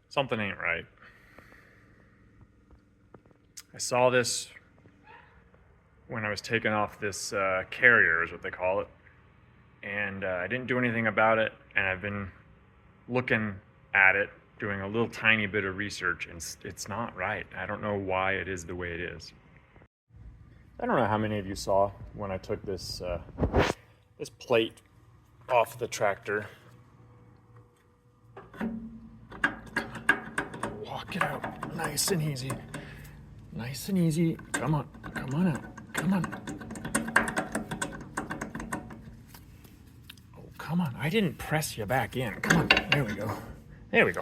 Something ain't right. I saw this when I was taking off this carrier, is what they call it. And I didn't do anything about it, and I've been looking at it, doing a little tiny bit of research, and it's not right. I don't know why it is the way it is. I don't know how many of you saw when I took this this plate off the tractor. Walk it out, nice and easy. Nice and easy. Come on out. Come on. Oh, come on. I didn't press you back in. Come on. There we go. There we go.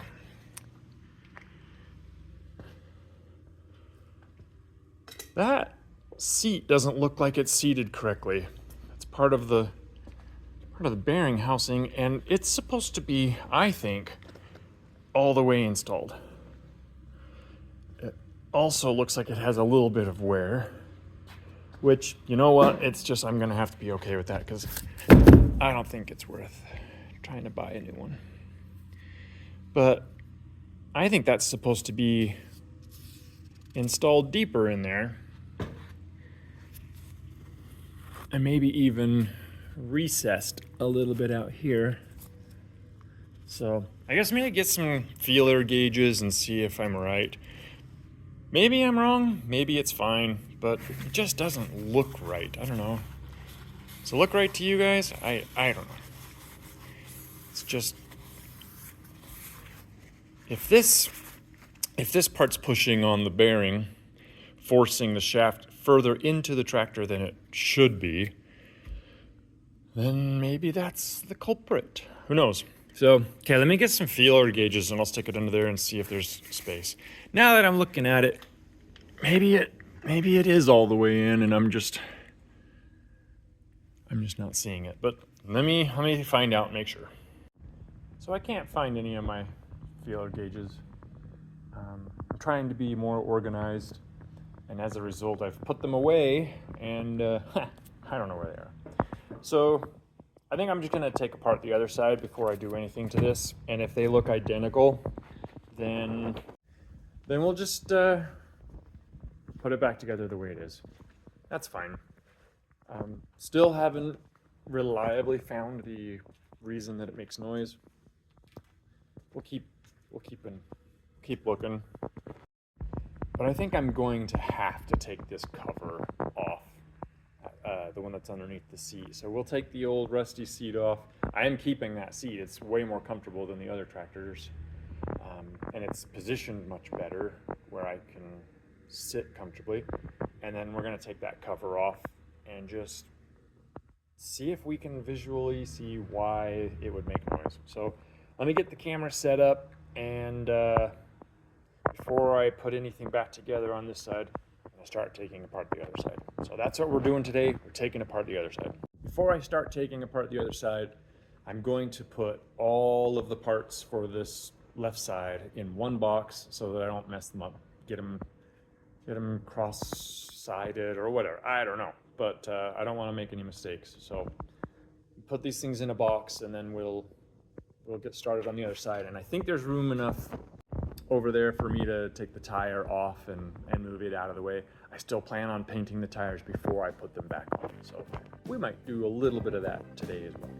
That seat doesn't look like it's seated correctly. It's part of the bearing housing, and it's supposed to be, I think, all the way installed. It also looks like it has a little bit of wear, which, you know what, it's just, I'm gonna have to be okay with that, because I don't think it's worth trying to buy a new one. But I think that's supposed to be installed deeper in there, and maybe even recessed a little bit out here. So I guess I'm gonna get some feeler gauges and see if I'm right. Maybe I'm wrong, maybe it's fine, but it just doesn't look right. I don't know. Does it look right to you guys? I don't know. It's just, if this part's pushing on the bearing, forcing the shaft further into the tractor than it should be, then maybe that's the culprit. Who knows? So, okay, let me get some feeler gauges and I'll stick it under there and see if there's space. Now that I'm looking at it, maybe it is all the way in and I'm just not seeing it. But let me find out and make sure. So I can't find any of my feeler gauges. I'm trying to be more organized, and as a result, I've put them away, and I don't know where they are. So I think I'm just gonna take apart the other side before I do anything to this, and if they look identical, then we'll just put it back together the way it is. That's fine. Still haven't reliably found the reason that it makes noise. We'll keep looking. But I think I'm going to have to take this cover off, the one that's underneath the seat. So we'll take the old rusty seat off. I am keeping that seat. It's way more comfortable than the other tractors. And it's positioned much better where I can sit comfortably. And then we're gonna take that cover off and just see if we can visually see why it would make noise. So let me get the camera set up, and before I put anything back together on this side, I'm gonna start taking apart the other side. So that's what we're doing today. We're taking apart the other side. Before I start taking apart the other side, I'm going to put all of the parts for this left side in one box so that I don't mess them up. Get them cross-sided or whatever. I don't know, but I don't want to make any mistakes. So put these things in a box, and then we'll get started on the other side. And I think there's room enough over there for me to take the tire off and move it out of the way. I still plan on painting the tires before I put them back on, so we might do a little bit of that today as well.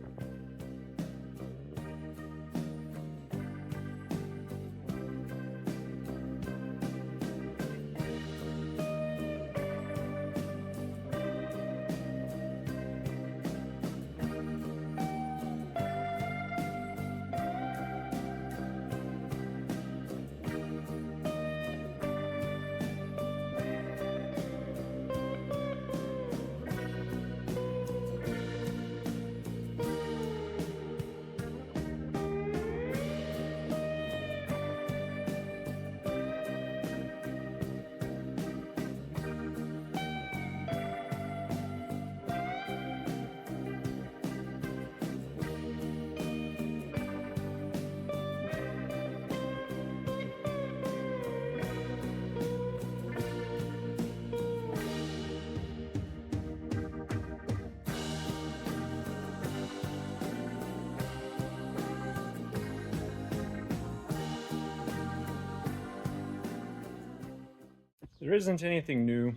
there isn't anything new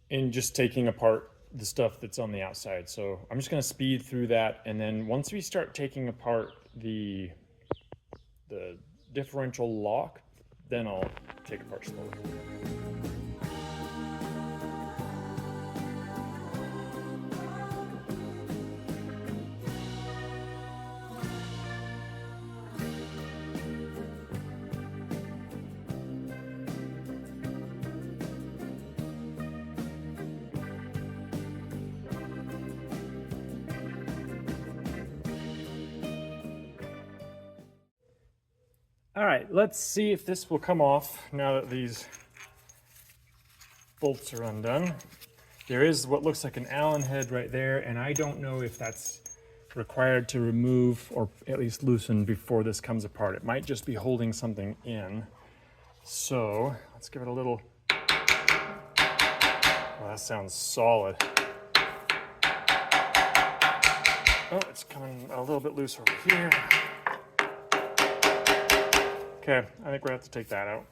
in just taking apart the stuff that's on the outside. So I'm just gonna speed through that, and then once we start taking apart the differential lock, then I'll take it apart slowly. All right, let's see if this will come off now that these bolts are undone. There is what looks like an Allen head right there, and I don't know if that's required to remove or at least loosen before this comes apart. It might just be holding something in. So let's give it a little, well, that sounds solid. Oh, it's coming a little bit loose over here. Okay, I think we're gonna have to take that out.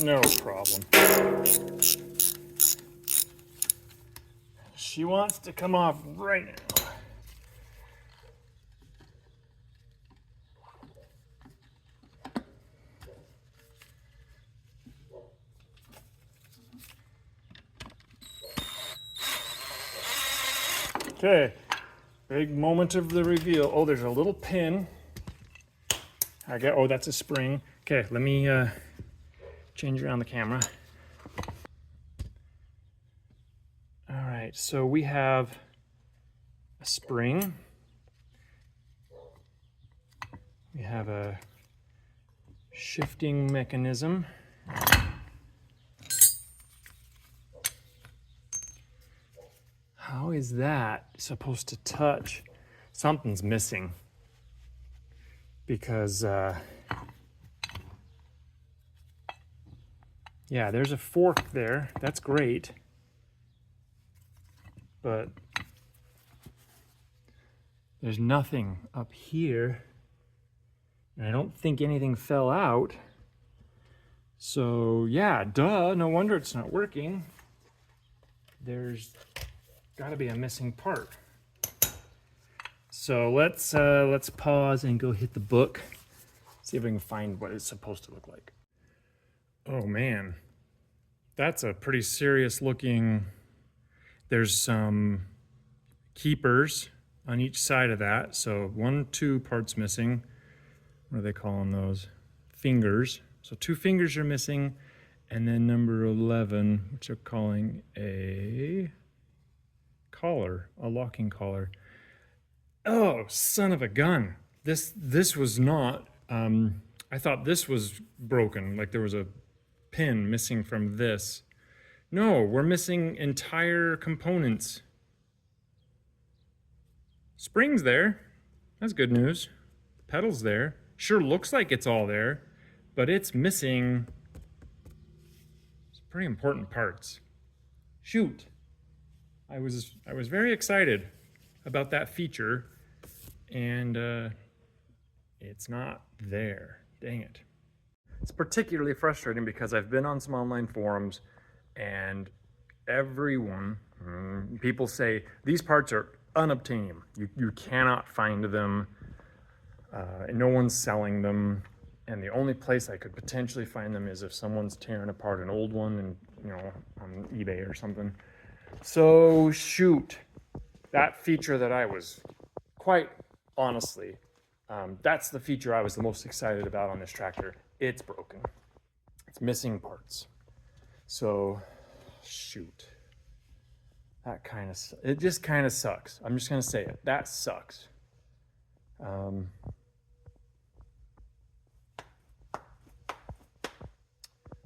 No problem. She wants to come off right now. Okay, big moment of the reveal. Oh, there's a little pin. Oh, that's a spring. Okay, let me change around the camera. All right, so we have a spring. We have a shifting mechanism. How is that supposed to touch? Something's missing because, yeah, there's a fork there. That's great. But there's nothing up here. And I don't think anything fell out. So, yeah, duh, no wonder it's not working. There's got to be a missing part. So let's pause and go hit the book. See if we can find what it's supposed to look like. Oh man, that's a pretty serious looking. There's some keepers on each side of that. So 2 parts missing. What are they calling those? Fingers. So 2 fingers are missing, and then number 11, which they're calling a collar, a locking collar. Oh, son of a gun. This was not, I thought this was broken, like there was a pin missing from this. No, we're missing entire components. Spring's there, that's good news. Pedal's there, sure looks like it's all there, but it's missing some pretty important parts. Shoot. I was very excited about that feature, and it's not there. Dang it. It's particularly frustrating because I've been on some online forums, and everyone, people say these parts are unobtainium. You cannot find them, and no one's selling them, and the only place I could potentially find them is if someone's tearing apart an old one and, you know, on eBay or something. So shoot, that feature that I was quite honestly, that's the feature I was the most excited about on this tractor. It's broken. It's missing parts. So shoot, it just kind of sucks. I'm just gonna say it. That sucks.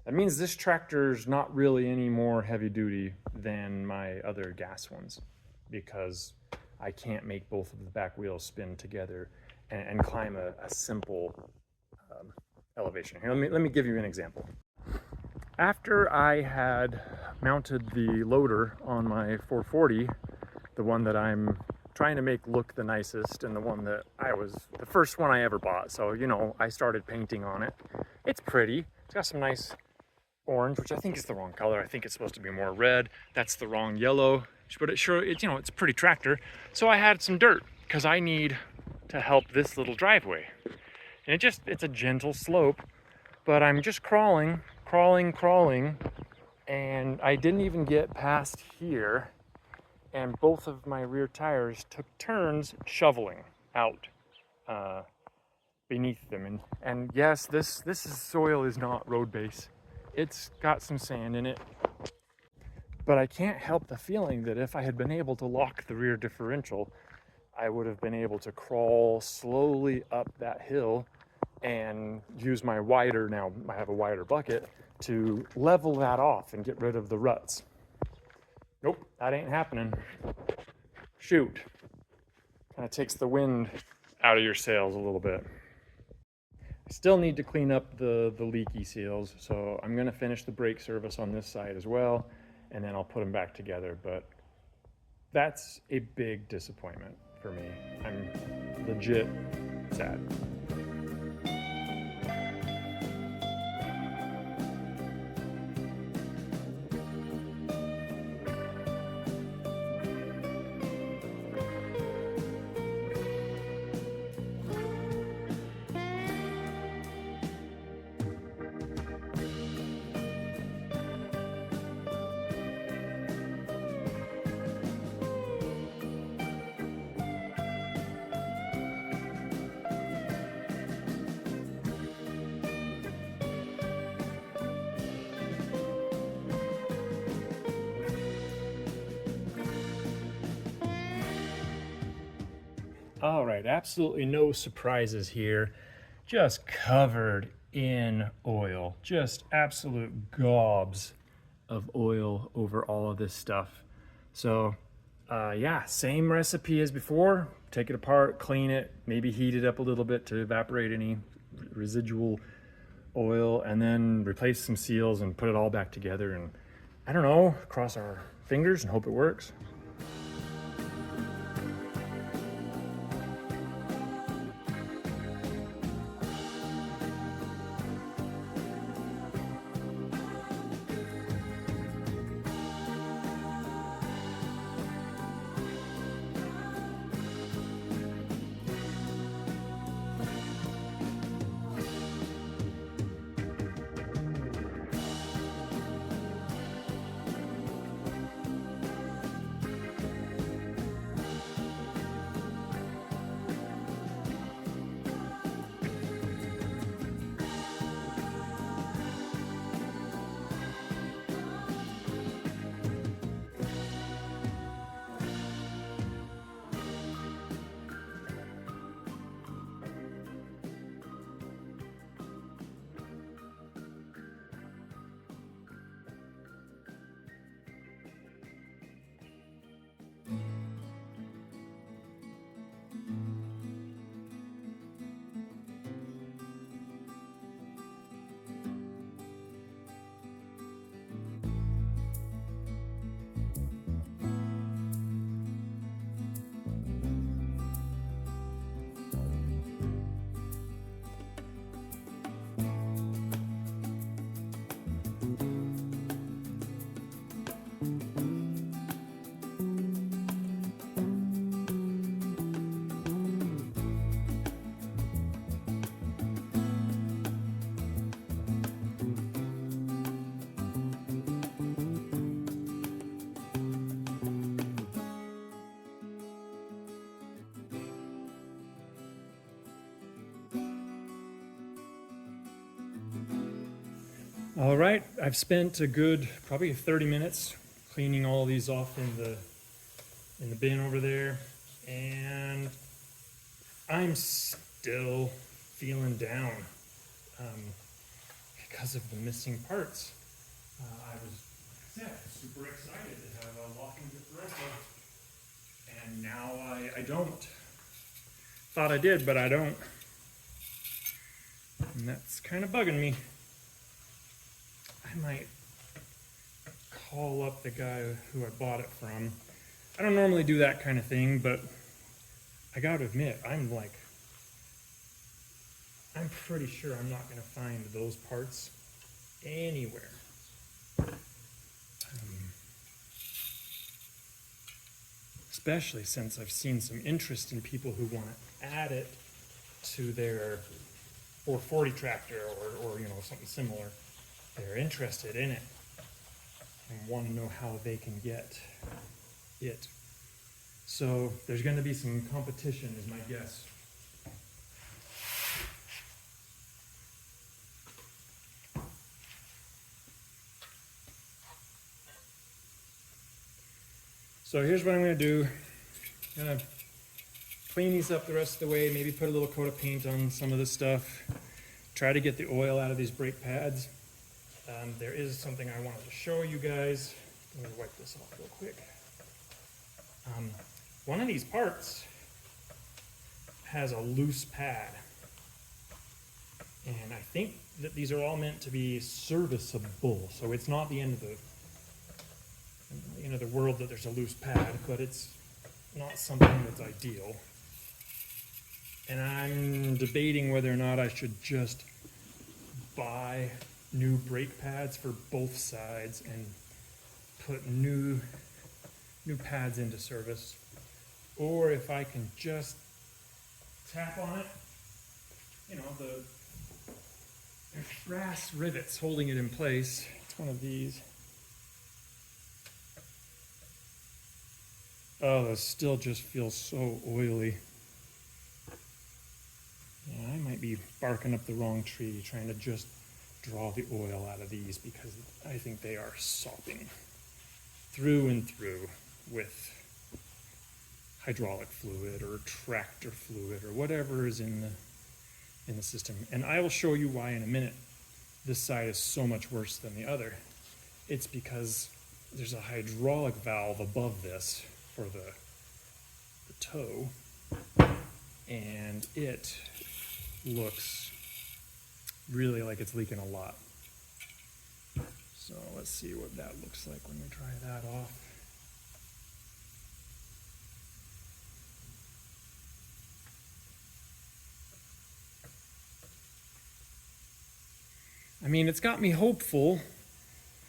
That means this tractor's not really any more heavy duty than my other gas ones, because I can't make both of the back wheels spin together and climb a simple elevation. Here, let me give you an example. After I had mounted the loader on my 440, the one that I'm trying to make look the nicest, and the one that the first one I ever bought. So, you know, I started painting on it. It's pretty. It's got some nice orange, which I think is the wrong color. I think it's supposed to be more red. That's the wrong yellow, but it's you know, it's a pretty tractor. So I had some dirt because I need to help this little driveway. And it's a gentle slope, but I'm just crawling, and I didn't even get past here, and both of my rear tires took turns shoveling out beneath them. And yes, this soil is not road base. It's got some sand in it, but I can't help the feeling that if I had been able to lock the rear differential, I would have been able to crawl slowly up that hill and use my wider, now I have a wider bucket, to level that off and get rid of the ruts. Nope, that ain't happening. Shoot. Kind of takes the wind out of your sails a little bit. I still need to clean up the leaky seals, so I'm gonna finish the brake service on this side as well, and then I'll put them back together, but that's a big disappointment for me. I'm legit sad. All right, absolutely no surprises here. Just covered in oil, just absolute gobs of oil over all of this stuff. So yeah, same recipe as before. Take it apart, clean it, maybe heat it up a little bit to evaporate any residual oil, and then replace some seals and put it all back together. And I don't know, cross our fingers and hope it works. All right, I've spent a good probably 30 minutes cleaning all these off in the bin over there, and I'm still feeling down because of the missing parts. I was, like I said, super excited to have a locking differential, and now I don't. Thought I did, but I don't, and that's kind of bugging me. I might call up the guy who I bought it from. I don't normally do that kind of thing, but I gotta admit, I'm pretty sure I'm not gonna find those parts anywhere. Especially since I've seen some interest in people who want to add it to their 440 tractor or you know, something similar. They're interested in it and want to know how they can get it. So there's going to be some competition, is my guess. So here's what I'm going to do. I'm going to clean these up the rest of the way, maybe put a little coat of paint on some of this stuff, try to get the oil out of these brake pads. There is something I wanted to show you guys. Let me wipe this off real quick. One of these parts has a loose pad, and I think that these are all meant to be serviceable, so it's not the end of the world that there's a loose pad, but it's not something that's ideal. And I'm debating whether or not I should just buy new brake pads for both sides and put new pads into service, or if I can just tap on it. You know, there's brass rivets holding it in place. It's one of these. Oh, this still just feels so oily. Yeah, I might be barking up the wrong tree trying to just draw the oil out of these, because I think they are sopping through and through with hydraulic fluid or tractor fluid or whatever is in the system. And I will show you why in a minute this side is so much worse than the other. It's because there's a hydraulic valve above this for the toe, and it looks really like it's leaking a lot. So let's see what that looks like when we try that off. I mean, it's got me hopeful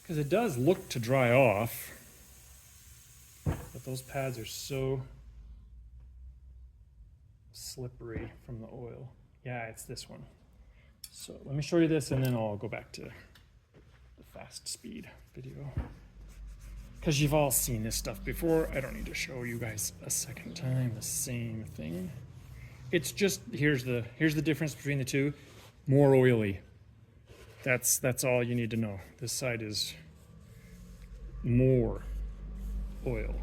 because it does look to dry off, but those pads are so slippery from the oil. Yeah, it's this one. So let me show you this and then I'll go back to the fast speed video. Because you've all seen this stuff before. I don't need to show you guys a second time the same thing. It's just, here's the difference between the two. More oily. That's all you need to know. This side is more oil.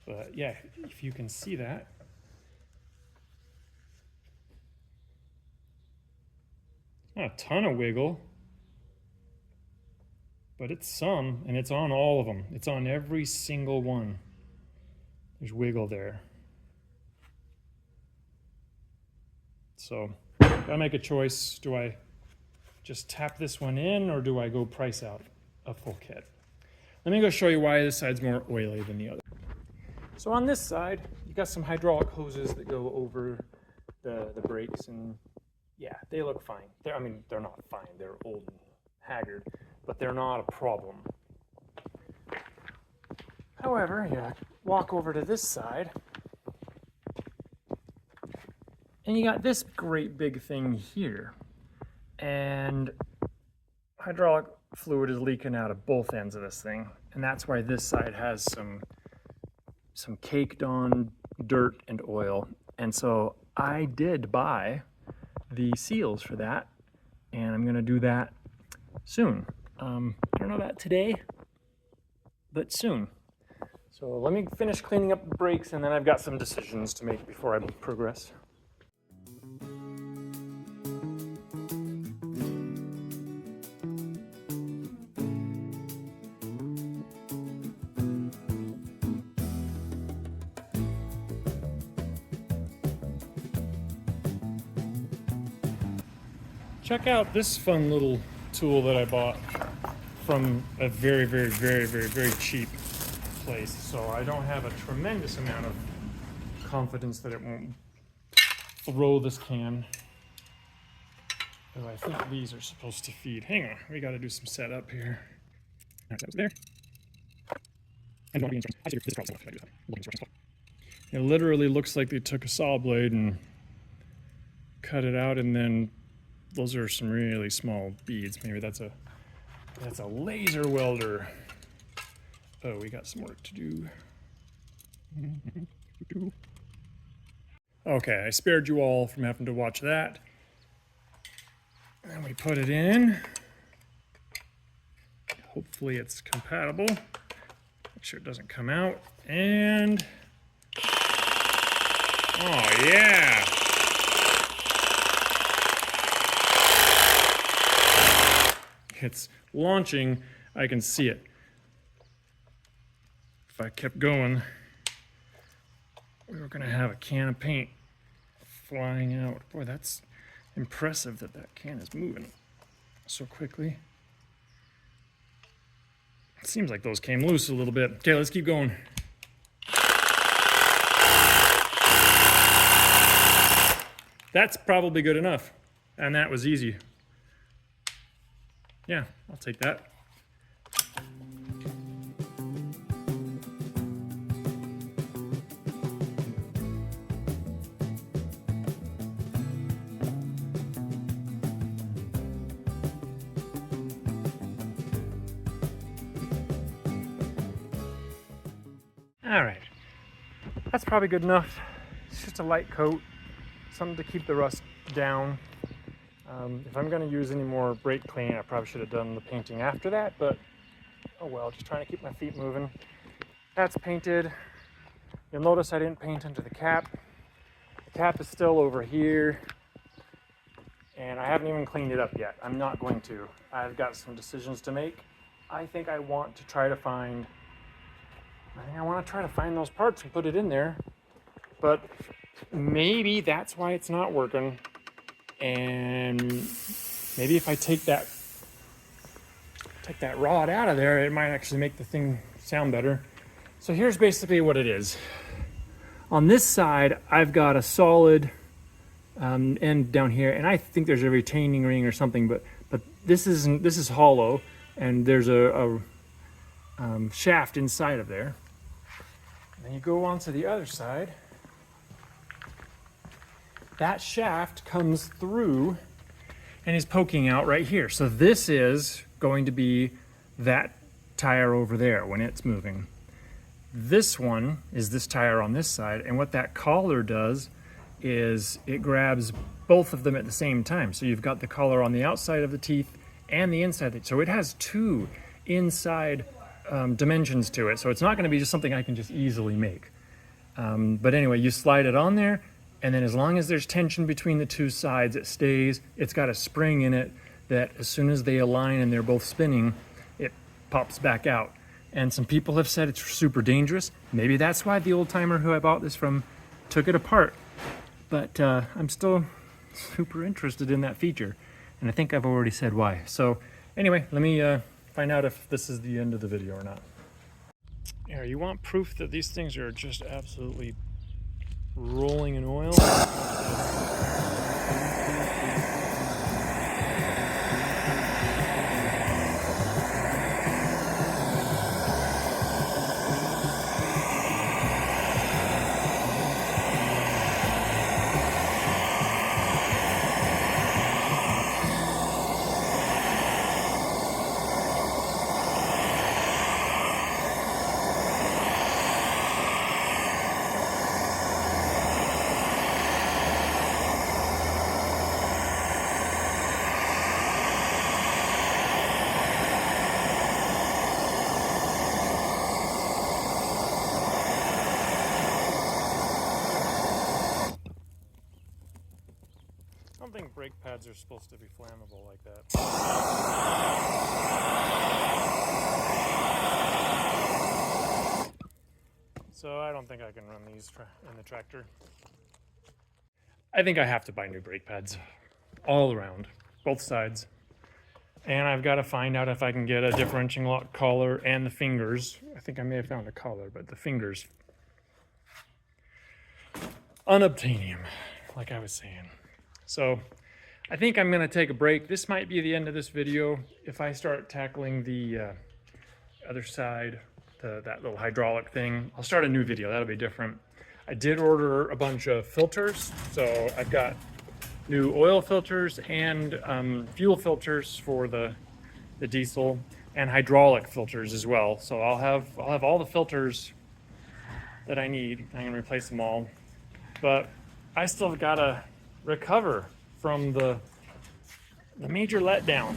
But yeah, if you can see that. Not a ton of wiggle, but it's some, and it's on all of them. It's on every single one. There's wiggle there. So, gotta make a choice. Do I just tap this one in, or do I go price out a full kit? Let me go show you why this side's more oily than the other. So on this side, you got some hydraulic hoses that go over the brakes, and yeah, they look fine. They're not fine. They're old and haggard, but they're not a problem. However, you walk over to this side, and you got this great big thing here, and hydraulic fluid is leaking out of both ends of this thing, and that's why this side has some caked on dirt and oil. And so I did buy the seals for that, and I'm gonna do that soon. I don't know about today, but soon. So let me finish cleaning up the brakes, and then I've got some decisions to make before I progress. check out this fun little tool that I bought from a very, very, very, very, very cheap place. So I don't have a tremendous amount of confidence that it won't throw this can. Oh, I think these are supposed to feed. Hang on, we got to do some setup here. That was there. And I see this is probably it literally looks like they took a saw blade and cut it out, and then those are some really small beads. Maybe that's a laser welder. Oh, we got some work to do. Okay, I spared you all from having to watch that. And we put it in. Hopefully it's compatible. Make sure it doesn't come out. And oh yeah. It's launching. I can see it. If I kept going, we were gonna have a can of paint flying out. Boy, that's impressive that that can is moving so quickly. It seems like those came loose a little bit. Okay, let's keep going. That's probably good enough. And that was easy. Yeah, I'll take that. All right, that's probably good enough. It's just a light coat, something to keep the rust down. If I'm going to use any more brake clean, I probably should have done the painting after that, but oh well, just trying to keep my feet moving. That's painted. You'll notice I didn't paint under the cap. The cap is still over here, and I haven't even cleaned it up yet. I'm not going to. I've got some decisions to make. I think I want to try to find those parts and put it in there, but maybe that's why it's not working. And maybe if I take that rod out of there, it might actually make the thing sound better. So here's basically what it is. On this side, I've got a solid end down here, and I think there's a retaining ring or something, but this is hollow, and there's a shaft inside of there. And then you go on to the other side. That shaft comes through and is poking out right here. So this is going to be that tire over there when it's moving. This one is this tire on this side, and what that collar does is it grabs both of them at the same time. So you've got the collar on the outside of the teeth and the inside. So it has two inside dimensions to it. So it's not going to be just something I can just easily make. But anyway, you slide it on there, and then as long as there's tension between the two sides, it stays. It's got a spring in it that as soon as they align and they're both spinning, it pops back out. And some people have said it's super dangerous. Maybe that's why the old timer who I bought this from took it apart. But I'm still super interested in that feature. And I think I've already said why. So anyway, let me find out if this is the end of the video or not. Yeah, you want proof that these things are just absolutely rolling in oil? I don't think brake pads are supposed to be flammable like that. So I don't think I can run these in the tractor. I think I have to buy new brake pads all around. both sides. And I've got to find out if I can get a differential lock collar and the fingers. I think I may have found a collar, but the fingers. Unobtainium, like I was saying. So I think I'm going to take a break. This might be the end of this video. If I start tackling the other side, that little hydraulic thing, I'll start a new video. That'll be different. I did order a bunch of filters. So I've got new oil filters and fuel filters for the diesel, and hydraulic filters as well. So I'll have all the filters that I need. I'm gonna replace them all, but I still gotta recover from the major letdown.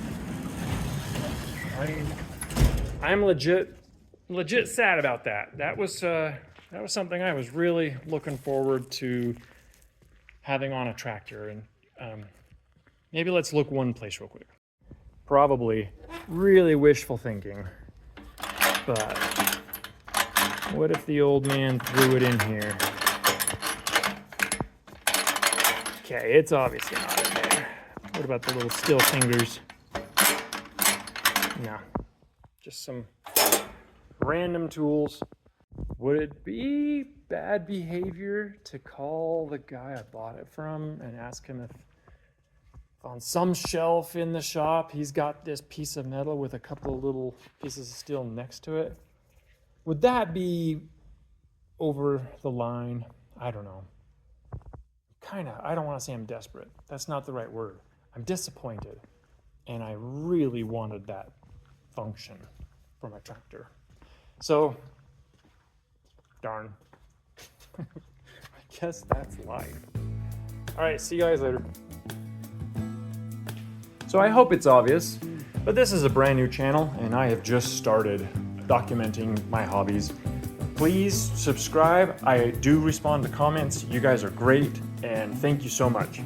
I'm legit sad about that. That was something I was really looking forward to having on a tractor. And maybe let's look one place real quick. Probably really wishful thinking, but what if the old man threw it in here? Okay, it's obviously not in there. What about the little steel fingers? No, just some random tools. Would it be bad behavior to call the guy I bought it from and ask him if on some shelf in the shop he's got this piece of metal with a couple of little pieces of steel next to it? Would that be over the line? I don't know. I don't want to say I'm desperate. That's not the right word. I'm disappointed, and I really wanted that function for my tractor. So, darn. I guess that's life. All right, see you guys later. So I hope it's obvious, but this is a brand new channel and I have just started documenting my hobbies. Please subscribe. I do respond to comments. You guys are great, and thank you so much.